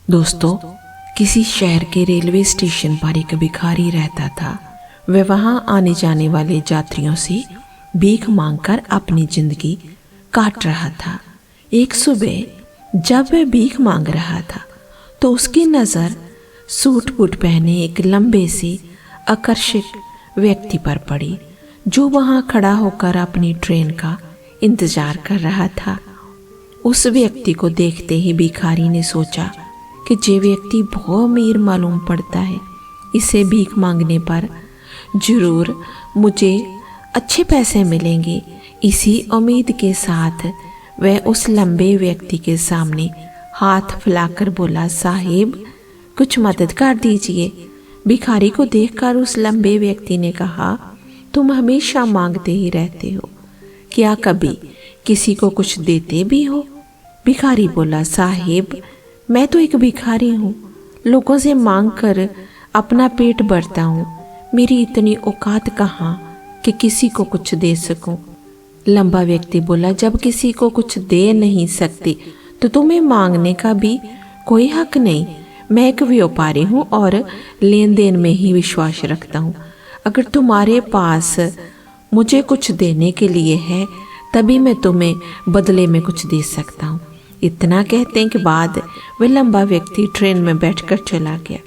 दोस्तों, किसी शहर के रेलवे स्टेशन पर एक भिखारी रहता था। वह वहां आने जाने वाले यात्रियों से भीख मांगकर अपनी जिंदगी काट रहा था। एक सुबह जब वह भीख मांग रहा था तो उसकी नज़र सूट बूट पहने एक लंबे से आकर्षक व्यक्ति पर पड़ी जो वहां खड़ा होकर अपनी ट्रेन का इंतजार कर रहा था। उस व्यक्ति को देखते ही भिखारी ने सोचा कि ये व्यक्ति बहुत अमीर मालूम पड़ता है, इसे भीख मांगने पर जरूर मुझे अच्छे पैसे मिलेंगे। इसी उम्मीद के साथ वह उस लंबे व्यक्ति के सामने हाथ फैलाकर बोला, साहिब कुछ मदद कर दीजिए। भिखारी को देखकर उस लंबे व्यक्ति ने कहा, तुम हमेशा मांगते ही रहते हो, क्या कभी किसी को कुछ देते भी हो? भिखारी बोला, साहिब मैं तो एक भिखारी हूँ, लोगों से मांग कर अपना पेट भरता हूँ। मेरी इतनी औकात कहाँ कि किसी को कुछ दे सकूं। लंबा व्यक्ति बोला, जब किसी को कुछ दे नहीं सकती तो तुम्हें मांगने का भी कोई हक नहीं। मैं एक व्यापारी हूँ और लेन देन में ही विश्वास रखता हूँ। अगर तुम्हारे पास मुझे कुछ देने के लिए है तभी मैं तुम्हें बदले में कुछ दे सकता हूँ। इतना कहने के बाद वह लंबा व्यक्ति ट्रेन में बैठकर चला गया।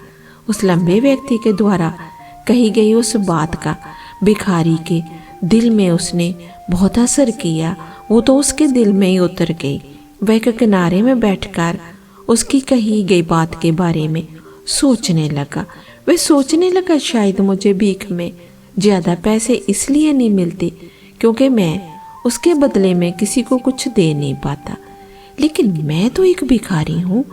उस लंबे व्यक्ति के द्वारा कही गई उस बात का भिखारी के दिल में उसने बहुत असर किया। वो तो उसके दिल में ही उतर गई। वह एक किनारे में बैठकर उसकी कही गई बात के बारे में सोचने लगा। वह सोचने लगा, शायद मुझे भीख में ज़्यादा पैसे इसलिए नहीं मिलते क्योंकि मैं उसके बदले में किसी को कुछ दे नहीं पाता। लेकिन मैं तो एक भिखारी हूँ,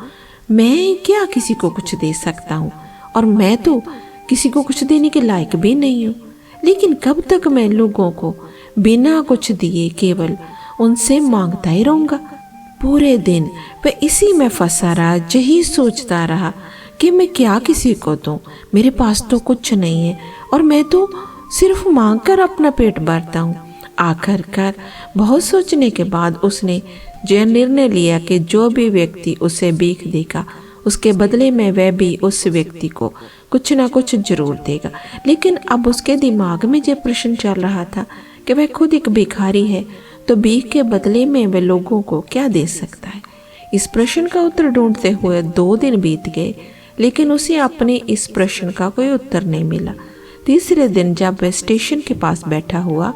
मैं क्या किसी को कुछ दे सकता हूँ? और मैं तो किसी को कुछ देने के लायक भी नहीं हूँ। लेकिन कब तक मैं लोगों को बिना कुछ दिए केवल उनसे मांगता ही रहूँगा? पूरे दिन वह इसी में फंसा रहा, यही सोचता रहा कि मैं क्या किसी को दूँ। मेरे पास तो कुछ नहीं है और मैं तो सिर्फ मांग कर अपना पेट भरता हूँ। आखिरकार बहुत सोचने के बाद उसने यह निर्णय लिया कि जो भी व्यक्ति उसे भीख देगा उसके बदले में वह भी उस व्यक्ति को कुछ ना कुछ जरूर देगा। लेकिन अब उसके दिमाग में यह प्रश्न चल रहा था कि वह खुद एक भिखारी है तो भीख के बदले में वह लोगों को क्या दे सकता है। इस प्रश्न का उत्तर ढूंढते हुए 2 दिन बीत गए, लेकिन उसे अपने इस प्रश्न का कोई उत्तर नहीं मिला। तीसरे दिन जब वह स्टेशन के पास बैठा हुआ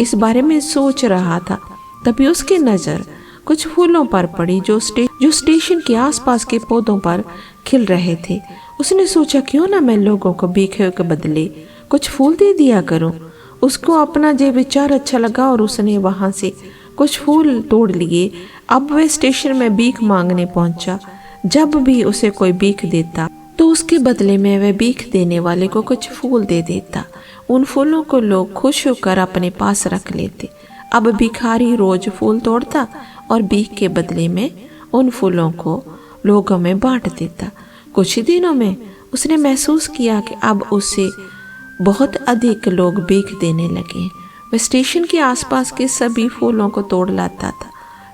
इस बारे में सोच रहा था, तभी उसकी नज़र कुछ फूलों पर पड़ी जो स्टेशन के आसपास के पौधों पर खिल रहे थे। उसने सोचा, क्यों ना मैं लोगों को भीख के बदले कुछ फूल दे दिया करूं। उसको अपना ये विचार अच्छा लगा और उसने वहां से कुछ फूल तोड़ लिए। अब वह स्टेशन में भीख मांगने पहुंचा। जब भी उसे कोई भीख देता तो उसके बदले में वह भीख देने वाले को कुछ फूल दे देता। उन फूलों को लोग खुश होकर अपने पास रख लेते। अब भिखारी रोज फूल तोड़ता और भीख के बदले में उन फूलों को लोगों में बांट देता। कुछ ही दिनों में उसने महसूस किया कि अब उससे बहुत अधिक लोग भीख देने लगे। वह स्टेशन के आसपास के सभी फूलों को तोड़ लाता था।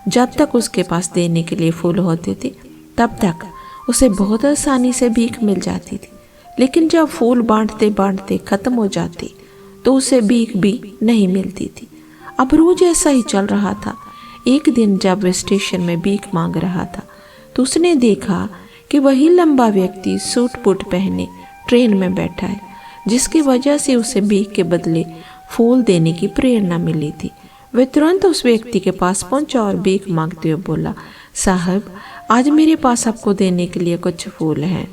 जब तक उसके पास देने के लिए फूल होते थे तब तक उसे बहुत आसानी से भीख मिल जाती थी। लेकिन जब फूल बांटते बांटते खत्म हो जाते तो उसे भीख भी नहीं मिलती थी। अब रोज ऐसा ही चल रहा था। एक दिन जब वह स्टेशन में भीख मांग रहा था तो उसने देखा कि वही लंबा व्यक्ति सूट बूट पहने ट्रेन में बैठा है, जिसकी वजह से उसे भीख के बदले फूल देने की प्रेरणा मिली थी। वह तुरंत उस व्यक्ति के पास पहुंचा और भीख मांगते हुए बोला, साहब आज मेरे पास आपको देने के लिए कुछ फूल हैं,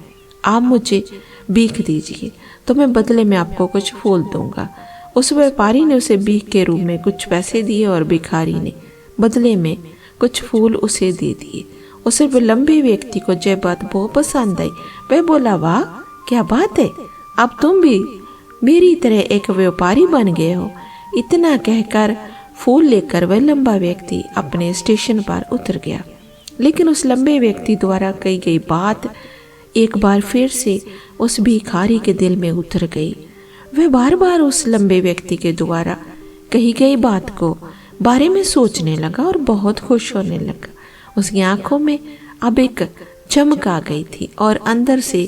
आप मुझे भीख दीजिए तो मैं बदले में आपको कुछ फूल दूंगा। उस व्यापारी ने उसे भीख के रूप में कुछ पैसे दिए और भिखारी ने बदले में कुछ फूल उसे दे दिए। उसे वह लंबे व्यक्ति को यह बात बहुत पसंद आई। वह बोला, वाह क्या बात है, अब तुम भी मेरी तरह एक व्यापारी बन गए हो। इतना कहकर फूल लेकर वह लंबा व्यक्ति अपने स्टेशन पर उतर गया। लेकिन उस लंबे व्यक्ति द्वारा कही गई बात एक बार फिर से उस भिखारी के दिल में उतर गई। वह बार बार उस लंबे व्यक्ति के द्वारा कही गई बात को बारे में सोचने लगा और बहुत खुश होने लगा। उसकी आंखों में अब एक चमक आ गई थी और अंदर से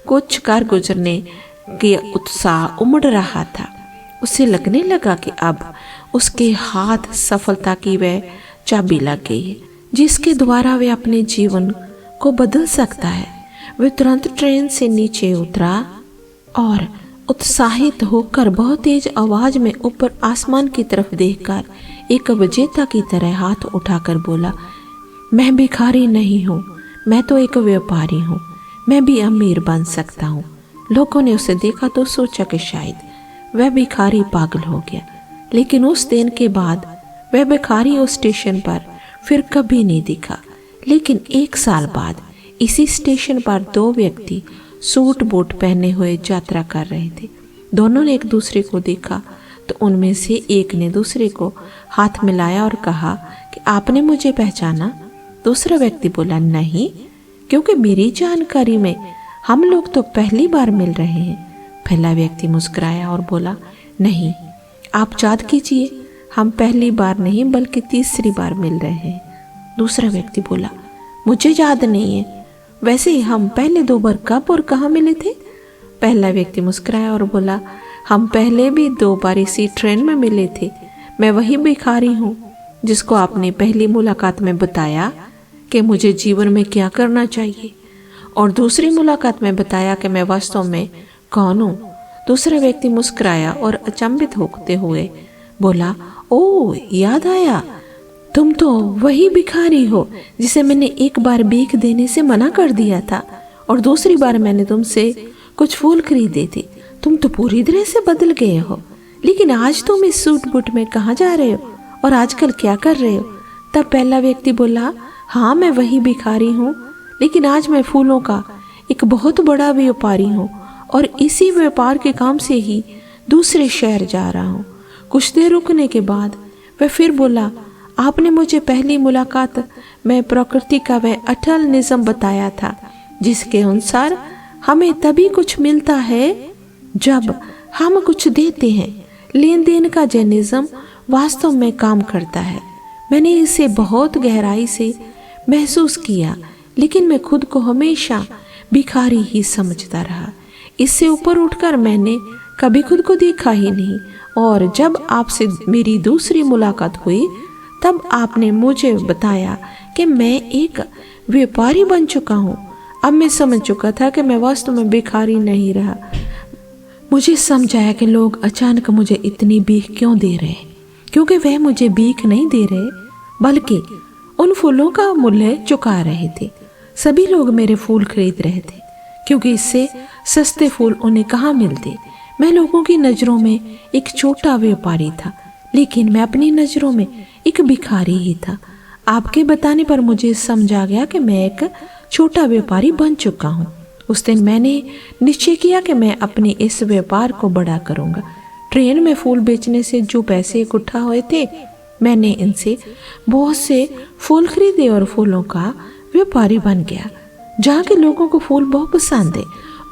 कुछ कर गुजरने के उत्साह उमड़ रहा था। उसे लगने लगा कि अब उसके हाथ सफलता की वह चाबी लग गई है जिसके द्वारा वह अपने जीवन को बदल सकता है। वह तुरंत ट्रेन से नीचे उतरा और उत्साहित होकर बहुत तेज आवाज में ऊपर आसमान की तरफ देखकर एक विजेता की तरह हाथ उठाकर बोला, मैं भिखारी नहीं हूँ, मैं तो एक व्यापारी हूँ, मैं भी अमीर बन सकता हूँ। लोगों ने उसे देखा तो सोचा कि शायद वह भिखारी पागल हो गया, लेकिन उस दिन के बाद वह भिखारी उस स्टेशन पर फिर कभी नहीं दिखा। लेकिन 1 साल बाद इसी स्टेशन पर 2 व्यक्ति सूट बूट पहने हुए यात्रा कर रहे थे। दोनों ने एक दूसरे को देखा तो उनमें से एक ने दूसरे को हाथ मिलाया और कहा कि आपने मुझे पहचाना? दूसरा व्यक्ति बोला, नहीं, क्योंकि मेरी जानकारी में हम लोग तो पहली बार मिल रहे हैं। पहला व्यक्ति मुस्कुराया और बोला, नहीं, आप याद कीजिए, हम पहली बार नहीं बल्कि तीसरी बार मिल रहे हैं। दूसरा व्यक्ति बोला, मुझे याद नहीं है, वैसे हम पहले 2 बार कब और कहाँ मिले थे? पहला व्यक्ति मुस्कुराया और बोला, हम पहले भी 2 बार इसी ट्रेन में मिले थे। मैं वही भिखारी हूँ जिसको आपने पहली मुलाकात में बताया कि मुझे जीवन में क्या करना चाहिए, और दूसरी मुलाकात में बताया कि मैं वास्तव में कौन हूँ। दूसरा व्यक्ति मुस्कुराया और अचंभित होते हुए बोला, ओह, याद आया, तुम तो वही भिखारी हो जिसे मैंने एक बार भीख देने से मना कर दिया था और दूसरी बार मैंने तुमसे कुछ फूल खरीदे थे। तुम तो पूरी तरह से बदल गए हो, लेकिन आज तुम इस सूट बूट में कहाँ जा रहे हो और आजकल क्या कर रहे हो? तब पहला व्यक्ति बोला, हाँ, मैं वही भिखारी हूँ, लेकिन आज मैं फूलों का एक बहुत बड़ा व्यापारी हूँ और इसी व्यापार के काम से ही दूसरे शहर जा रहा हूँ। कुछ देर रुकने के बाद वह फिर बोला, आपने मुझे पहली मुलाकात में प्रकृति का वह अटल निज़म बताया था जिसके अनुसार हमें तभी कुछ मिलता है जब हम कुछ देते हैं। लेन देन का जो निज़म वास्तव में काम करता है। मैंने इसे बहुत गहराई से महसूस किया, लेकिन मैं खुद को हमेशा भिखारी ही समझता रहा। इससे ऊपर उठकर मैंने कभी खुद को देखा ही नहीं, और जब आपसे मेरी दूसरी मुलाकात हुई तब आपने मुझे बताया कि मैं एक व्यापारी बन चुका हूँ। अब मैं समझ चुका था कि मैं वास्तव में भिखारी नहीं रहा। मुझे समझाया कि लोग अचानक मुझे इतनी भीख क्यों दे रहे हैं, क्योंकि वह मुझे भीख नहीं दे रहे बल्कि उन फूलों का मूल्य चुका रहे थे। सभी लोग मेरे फूल खरीद रहे थे क्योंकि इससे सस्ते फूल उन्हें कहाँ मिलते। मैं लोगों की नज़रों में एक छोटा व्यापारी था, लेकिन मैं अपनी नज़रों में एक भिखारी ही था। आपके बताने पर मुझे समझ आ गया कि मैं एक छोटा व्यापारी बन चुका हूँ। उस दिन मैंने निश्चय किया कि मैं अपने इस व्यापार को बड़ा करूँगा। ट्रेन में फूल बेचने से जो पैसे इकट्ठा हुए थे, मैंने इनसे बहुत से फूल खरीदे और फूलों का व्यापारी बन गया। जहाँ के लोगों को फूल बहुत पसंद है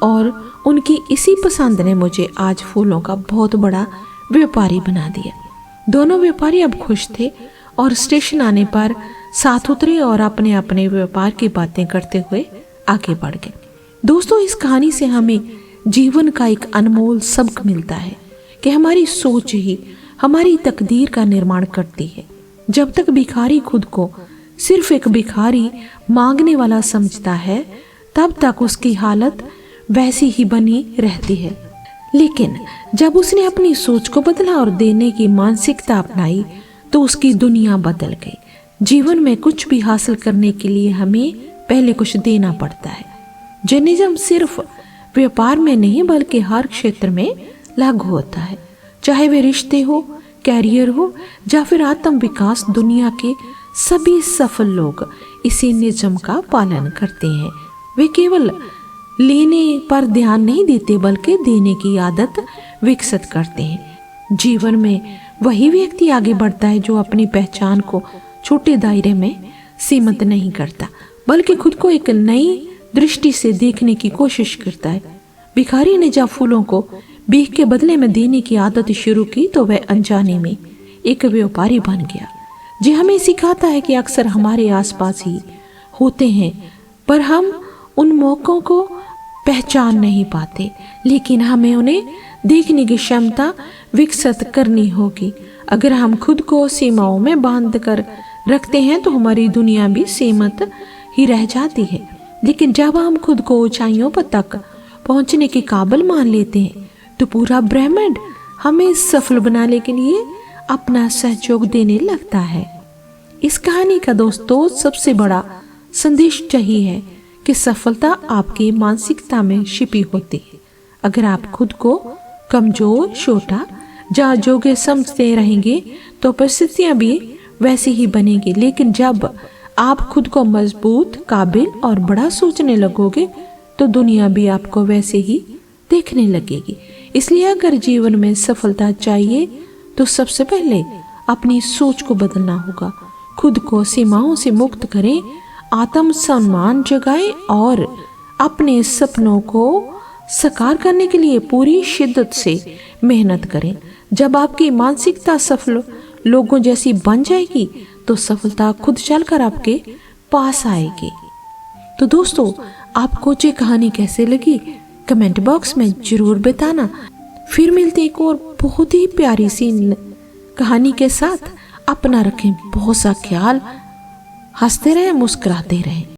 और उनकी इसी पसंद ने मुझे आज फूलों का बहुत बड़ा व्यापारी बना दिया। दोनों व्यापारी अब खुश थे और स्टेशन आने पर साथ उतरे और अपने अपने व्यापार की बातें करते हुए आगे बढ़ गए। दोस्तों, इस कहानी से हमें जीवन का एक अनमोल सबक मिलता है कि हमारी सोच ही हमारी तकदीर का निर्माण करती है। जब तक भिखारी खुद को सिर्फ एक भिखारी मांगने वाला समझता है, तब तक उसकी हालत वैसी ही बनी रहती है। लेकिन जब उसने अपनी सोच को बदला और देने की मानसिकता अपनाई, तो उसकी दुनिया बदल गई। जीवन में कुछ भी हासिल करने के लिए हमें पहले कुछ देना पड़ता है। जर्नलिज्म सिर्फ व्यापार में नहीं बल्कि हर क्षेत्र में लागू होता है, चाहे वे रिश्ते हो, कैरियर हो या फिर आत्म विकास। दुनिया के सभी सफल लोग इसी नियम का पालन करते हैं। वे केवल लेने पर ध्यान नहीं देते बल्कि देने की आदत विकसित करते हैं। जीवन में वही व्यक्ति आगे बढ़ता है जो अपनी पहचान को छोटे दायरे में सीमित नहीं करता बल्कि खुद को एक नई दृष्टि से देखने की कोशिश करता है। भिखारी ने जब फूलों को भीख के बदले में देने की आदत शुरू की तो वह अनजाने में एक व्यापारी बन गया। जी हमें सिखाता है कि अक्सर हमारे आसपास ही होते हैं पर हम उन मौकों को पहचान नहीं पाते, लेकिन हमें उन्हें देखने की क्षमता विकसित करनी होगी। अगर हम खुद को सीमाओं में बांध कर रखते हैं तो हमारी दुनिया भी सीमित ही रह जाती है। लेकिन जब हम खुद को ऊंचाइयों पर तक पहुंचने के काबिल मान लेते हैं तो पूरा ब्रह्मांड हमें सफल बनाने के लिए अपना सहयोग देने लगता है। इस कहानी का दोस्तों सबसे बड़ा संदेश यही है कि सफलता आपकी मानसिकता में छिपी होती है। अगर आप खुद को कमजोर, छोटा या योग्य समझते रहेंगे तो परिस्थितियां भी वैसी ही बनेगी। लेकिन जब आप खुद को मजबूत, काबिल और बड़ा सोचने लगोगे तो दुनिया भी आपको वैसे ही देखने लगेगी। इसलिए अगर जीवन में सफलता चाहिए तो सबसे पहले अपनी सोच को बदलना होगा। खुद को सीमाओं से मुक्त करें, आत्म सम्मान जगाएं और अपने सपनों को साकार करने के लिए पूरी शिद्दत से मेहनत करें। जब आपकी मानसिकता सफल लोगों जैसी बन जाएगी तो सफलता खुद चलकर आपके पास आएगी। तो दोस्तों, आपको ये कहानी कैसे लगी कमेंट बॉक्स में जरूर बताना। फिर मिलते एक और बहुत ही प्यारी सी कहानी के साथ। अपना रखें बहुत सा ख्याल, हंसते रहें, मुस्कुराते रहें।